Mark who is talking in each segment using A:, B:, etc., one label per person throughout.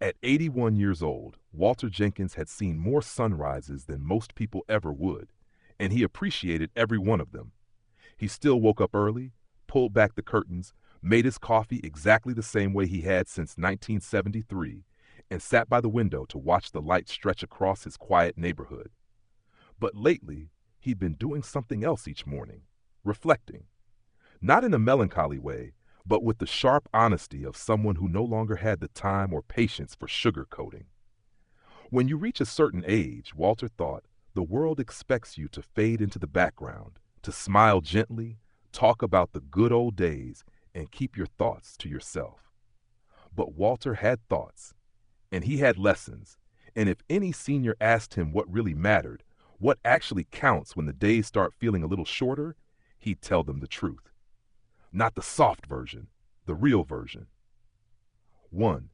A: At 81 years old, Walter Jenkins had seen more sunrises than most people ever would, and he appreciated every one of them. He still woke up early, pulled back the curtains, made his coffee exactly the same way he had since 1973, and sat by the window to watch the light stretch across his quiet neighborhood. But lately, he'd been doing something else each morning, reflecting. Not in a melancholy way, but with the sharp honesty of someone who no longer had the time or patience for sugarcoating. When you reach a certain age, Walter thought, the world expects you to fade into the background, to smile gently, talk about the good old days, and keep your thoughts to yourself. But Walter had thoughts, and he had lessons, and if any senior asked him what really mattered, what actually counts when the days start feeling a little shorter, he'd tell them the truth. Not the soft version, the real version. 1.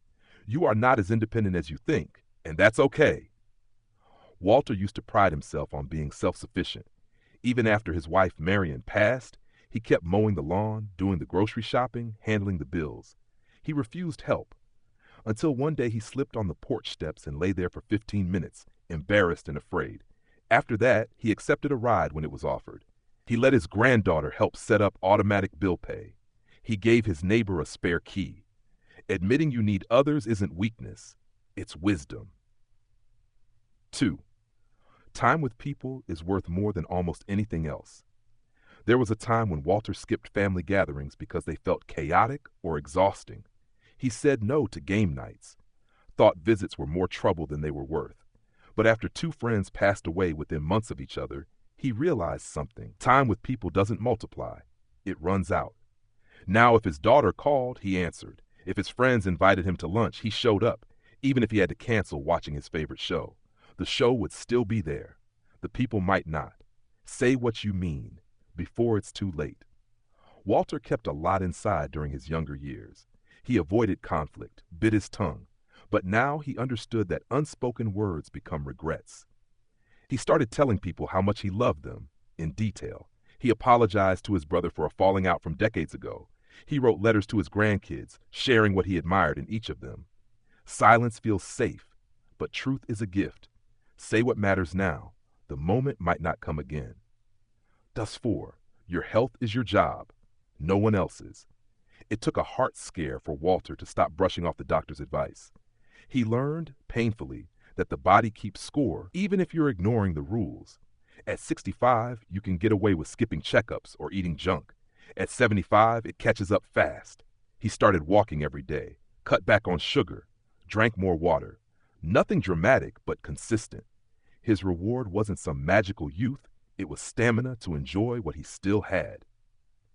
A: You are not as independent as you think, and that's okay. Walter used to pride himself on being self-sufficient. Even after his wife Marion passed, he kept mowing the lawn, doing the grocery shopping, handling the bills. He refused help. Until one day he slipped on the porch steps and lay there for 15 minutes, embarrassed and afraid. After that, he accepted a ride when it was offered. He let his granddaughter help set up automatic bill pay. He gave his neighbor a spare key. Admitting you need others isn't weakness, it's wisdom. 2. Time with people is worth more than almost anything else. There was a time when Walter skipped family gatherings because they felt chaotic or exhausting. He said no to game nights, thought visits were more trouble than they were worth. But after 2 friends passed away within months of each other, he realized something. Time with people doesn't multiply. It runs out. Now, if his daughter called, he answered. If his friends invited him to lunch, he showed up, even if he had to cancel watching his favorite show. The show would still be there. The people might not. Say what you mean, before it's too late. Walter kept a lot inside during his younger years. He avoided conflict, bit his tongue, but now he understood that unspoken words become regrets. He started telling people how much he loved them, in detail. He apologized to his brother for a falling out from decades ago. He wrote letters to his grandkids, sharing what he admired in each of them. Silence feels safe, but truth is a gift. Say what matters now. The moment might not come again. Thus 4. Your health is your job, no one else's. It took a heart scare for Walter to stop brushing off the doctor's advice. He learned, painfully, that the body keeps score even if you're ignoring the rules. At 65, you can get away with skipping checkups or eating junk. At 75, it catches up fast. He started walking every day, cut back on sugar, drank more water. Nothing dramatic, but consistent. His reward wasn't some magical youth, it was stamina to enjoy what he still had.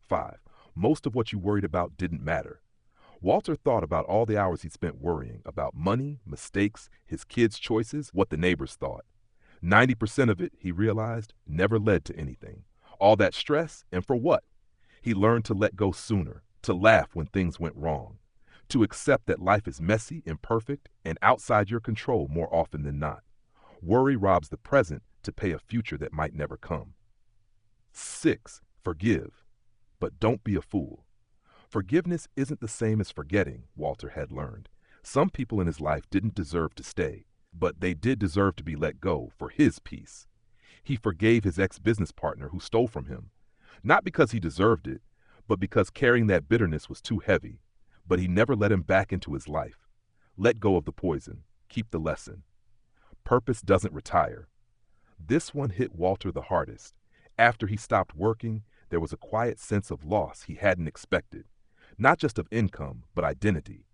A: 5. Most of what you worried about didn't matter. Walter thought about all the hours he'd spent worrying about money, mistakes, his kids' choices, what the neighbors thought. 90% of it, he realized, never led to anything. All that stress, and for what? He learned to let go sooner, to laugh when things went wrong, to accept that life is messy, imperfect, and outside your control more often than not. Worry robs the present to pay a future that might never come. 6. Forgive, but don't be a fool. Forgiveness isn't the same as forgetting, Walter had learned. Some people in his life didn't deserve to stay, but they did deserve to be let go for his peace. He forgave his ex-business partner who stole from him, not because he deserved it, but because carrying that bitterness was too heavy. But he never let him back into his life. Let go of the poison. Keep the lesson. Purpose doesn't retire. This one hit Walter the hardest. After he stopped working, there was a quiet sense of loss he hadn't expected. Not just of income, but identity.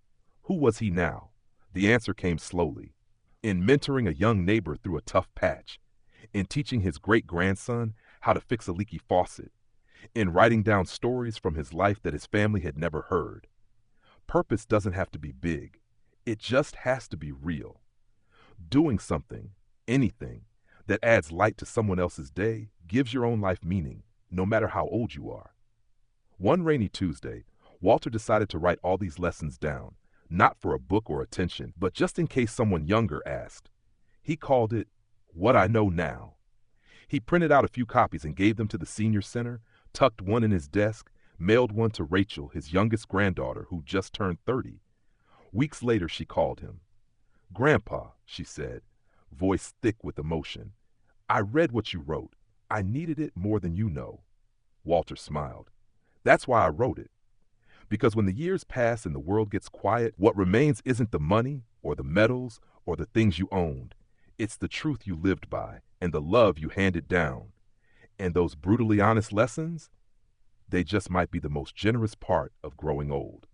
A: Who was he now? The answer came slowly. In mentoring a young neighbor through a tough patch. In teaching his great-grandson how to fix a leaky faucet. In writing down stories from his life that his family had never heard. Purpose doesn't have to be big. It just has to be real. Doing something, anything, that adds light to someone else's day gives your own life meaning, no matter how old you are. One rainy Tuesday, Walter decided to write all these lessons down, not for a book or attention, but just in case someone younger asked. He called it, What I Know Now. He printed out a few copies and gave them to the senior center, tucked one in his desk, mailed one to Rachel, his youngest granddaughter, who just turned 30. Weeks later, she called him. "Grandpa," she said, voice thick with emotion, "I read what you wrote. I needed it more than you know." Walter smiled. "That's why I wrote it. Because when the years pass and the world gets quiet, what remains isn't the money or the medals or the things you owned. It's the truth you lived by and the love you handed down. And those brutally honest lessons, they just might be the most generous part of growing old."